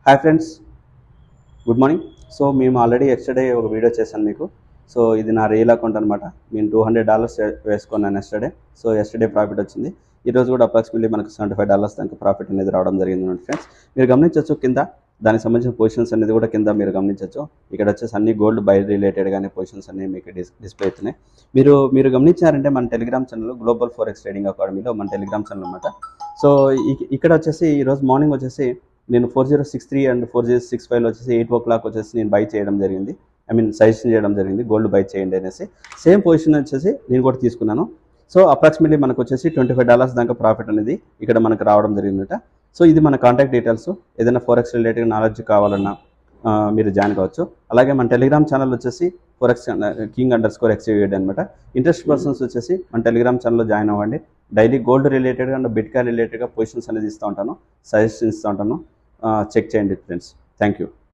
Hi friends, good morning. So మేము already yesterday ఒక video చేశాను మీకు. సో ఇది నా రియల్ అకౌంట్ అనమాట. నేను $200 వేసుకున్నాను ఎస్టర్డే. సో ఎస్టర్డే ప్రాఫిట్ వచ్చింది. ఈరోజు కూడా అప్రాక్సిమేట్లీ మనకు $75 దాకా ప్రాఫిట్ అనేది రావడం జరిగింది ఫ్రెండ్స్. మీరు గమనించవచ్చు కింద దానికి సంబంధించిన పొజిషన్స్ అనేది కూడా కింద మీరు గమనించవచ్చు. ఇక్కడ వచ్చేసి అన్ని గోల్డ్ బై రిలేటెడ్గానే పొజిషన్స్ అన్ని మీకు డిస్ప్లే అవుతున్నాయి. మీరు గమనించారంటే మన Telegram channel global forex trading అకాడమీలో మన టెలిగ్రామ్ ఛానల్ అనమాట. సో ఇక్కడ వచ్చేసి ఈరోజు మార్నింగ్ వచ్చేసి నేను 4063 అండ్ 4065 వచ్చేసి 8 o'clock వచ్చేసి నేను బై చేయడం జరిగింది. సజెషన్ చేయడం జరిగింది గోల్డ్ బై చేయండి అనేసి. సేమ్ పొజిషన్ వచ్చేసి నేను కూడా తీసుకున్నాను. సో అప్రాక్సిమేట్లీ మనకు వచ్చేసి $25 దాకా ప్రాఫిట్ అనేది ఇక్కడ మనకు రావడం జరిగిందట. సో ఇది మన కాంటాక్ట్ డీటెయిల్స్. ఏదైనా ఫోరెక్స్ రిలేటెడ్ నాలెడ్జ్ కావాలన్నా మీరు జాయిన్ కావచ్చు. అలాగే మన టెలిగ్రామ్ ఛానల్ వచ్చేసి ఫోరెక్స్ king_xavd అనమాట. ఇంట్రెస్ట్ పర్సన్స్ వచ్చేసి మన టెలిగ్రామ్ ఛానల్లో జాయిన్ అవ్వండి. డైలీ గోల్డ్ రిలేటెడ్గా అండ్ బిట్కాయిన్ రిలేటెడ్గా పొజిషన్స్ అనేది ఇస్తూ ఉంటాను, సజెషన్స్ ఇస్తూ ఉంటాను. చెక్ చేయండి ఫ్రెండ్స్. Thank you.